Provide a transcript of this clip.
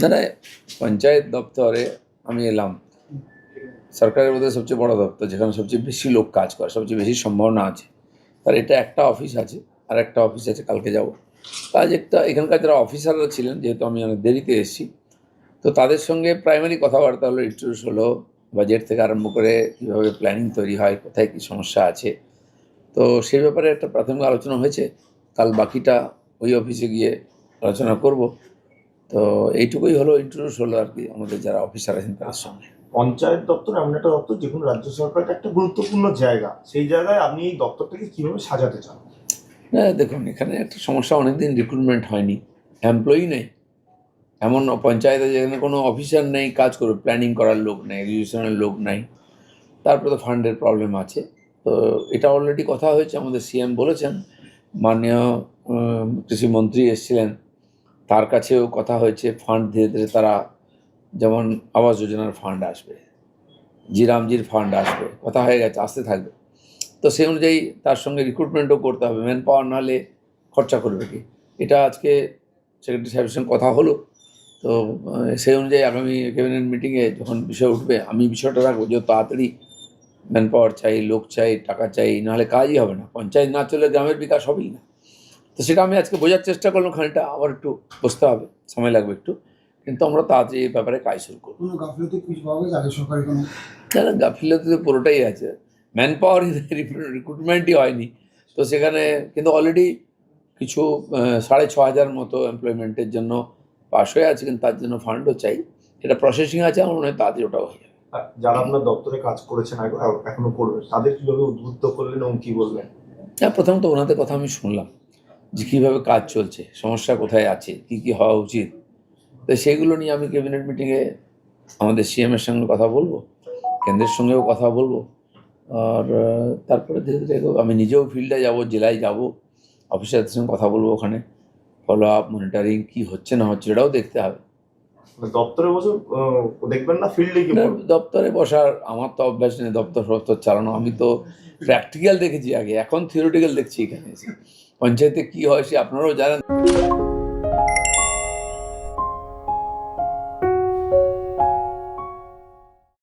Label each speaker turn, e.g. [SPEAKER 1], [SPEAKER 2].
[SPEAKER 1] না, পঞ্চায়েত দপ্তরে আমি এলাম, সরকারের মধ্যে সবচেয়ে বড় দপ্তর, যেখানে সবচেয়ে বেশি লোক কাজ করে, সবচেয়ে বেশি সম্ভাবনা আছে। তার এটা একটা অফিস আছে, আর একটা অফিস আছে, কালকে যাব। কাজ একটা এখানকার যারা অফিসাররা ছিলেন, যেহেতু আমি অনেক দেরিতে এসেছি, তো তাদের সঙ্গে প্রাইমারি কথাবার্তা হলো, ইন্ট্রোডিউস হলো, বাজেট থেকে আরম্ভ করে কীভাবে প্ল্যানিং তৈরি হয়, কোথায় কী সমস্যা আছে। তো সেই ব্যাপারে একটা প্রাথমিক আলোচনা হয়েছে। কাল বাকিটা ওই অফিসে গিয়ে আলোচনা করব। তো এইটুকুই হলো, ইন্ট্রোডিউস হলো আর কি আমাদের যারা অফিসার আছেন তাদের সঙ্গে।
[SPEAKER 2] পঞ্চায়েত দপ্তর এমন একটা দপ্তর যেখানে রাজ্য সরকারের একটা গুরুত্বপূর্ণ জায়গা, সেই জায়গায় আপনি এই দপ্তরটাকে কিভাবে সাজাতে চান?
[SPEAKER 1] হ্যাঁ, দেখুন, এখানে একটা সমস্যা, অনেকদিন রিক্রুটমেন্ট হয়নি, এমপ্লয়ি নেই। এমন পঞ্চায়েতে যেখানে কোনো অফিসার নেই কাজ করবে, প্ল্যানিং করার লোক নেই, এক্সিকিউশনের লোক নাই। তারপরে তো ফান্ডের প্রবলেম আছে। তো এটা অলরেডি কথা হয়েছে, আমাদের সিএম বলেছেন, মাননীয় কৃষিমন্ত্রী এসেছিলেন, তার কাছেও কথা হয়েছে। ফান্ড ধীরে ধীরে তারা, যেমন আবাস যোজনার ফান্ড আসবে, জিরামজির ফান্ড আসবে, কথা হয়ে গেছে, আসতে থাকবে। তো সেই অনুযায়ী তার সঙ্গে রিক্রুটমেন্টও করতে হবে, ম্যান পাওয়ার নাহলে খরচা করবে কি। এটা আজকে সেক্রেটারি সাহেবের সঙ্গে কথা হলো। তো সেই অনুযায়ী আগামী ক্যাবিনেট মিটিংয়ে যখন বিষয় উঠবে, আমি বিষয়টা রাখবো যে তাড়াতাড়ি ম্যান পাওয়ার চাই, লোক চাই, টাকা চাই, নাহলে কাজই হবে না। পঞ্চায়েত না চলে গ্রামের বিকাশ হবেই না। তো সেটা আমি আজকে বোঝার চেষ্টা করলাম, খানিকটা আবার একটু বসতে হবে, সময় লাগবে একটু, কিন্তু আমরা তাড়াতাড়ি এই ব্যাপারে কাজ শুরু করবো। না, গাফিলতি তো পুরোটাই আছে, ম্যান পাওয়ার রিক্রুটমেন্টই হয়নি। তো সেখানে কিন্তু অলরেডি কিছু 6,500 মতো এমপ্লয়মেন্টের জন্য পাশ হয়ে আছে, কিন্তু তার জন্য ফান্ডও চাই। এটা প্রসেসিং আছে, আমার মনে হয় তাড়াতাড়ি ওটাও হয়ে যাবে।
[SPEAKER 2] যারা আপনার দপ্তরে কাজ করেছেন এখনো করবেন, তাদের কিভাবে উদ্বুদ্ধ করলেন এবং কি বলবেন?
[SPEAKER 1] হ্যাঁ, প্রথমত ওনাদের কথা আমি শুনলাম যে কীভাবে কাজ চলছে, সমস্যা কোথায় আছে, কী কী হওয়া উচিত। তো সেইগুলো নিয়ে আমি ক্যাবিনেট মিটিংয়ে আমাদের সিএমের সঙ্গে কথা বলবো, কেন্দ্রের সঙ্গেও কথা বলবো। আর তারপরে ধীরে ধীরে আমি নিজেও ফিল্ডে যাব, জেলায় যাব, অফিসারদের সঙ্গে কথা বলবো, ওখানে ফলো আপ, মনিটরিং কী হচ্ছে না হচ্ছে এটাও দেখতে হবে।
[SPEAKER 2] দপ্তরে বসে দেখবেন না, ফিল্ডে কি?
[SPEAKER 1] দপ্তরে বসার আমার তো অভ্যাস নেই, দপ্তর চালানো। আমি তো প্র্যাকটিক্যাল দেখেছি আগে, এখন থিওরিটিক্যাল দেখছি এখানে এসে। পঞ্চায়েতে কী হয় সে আপনারাও জানেন।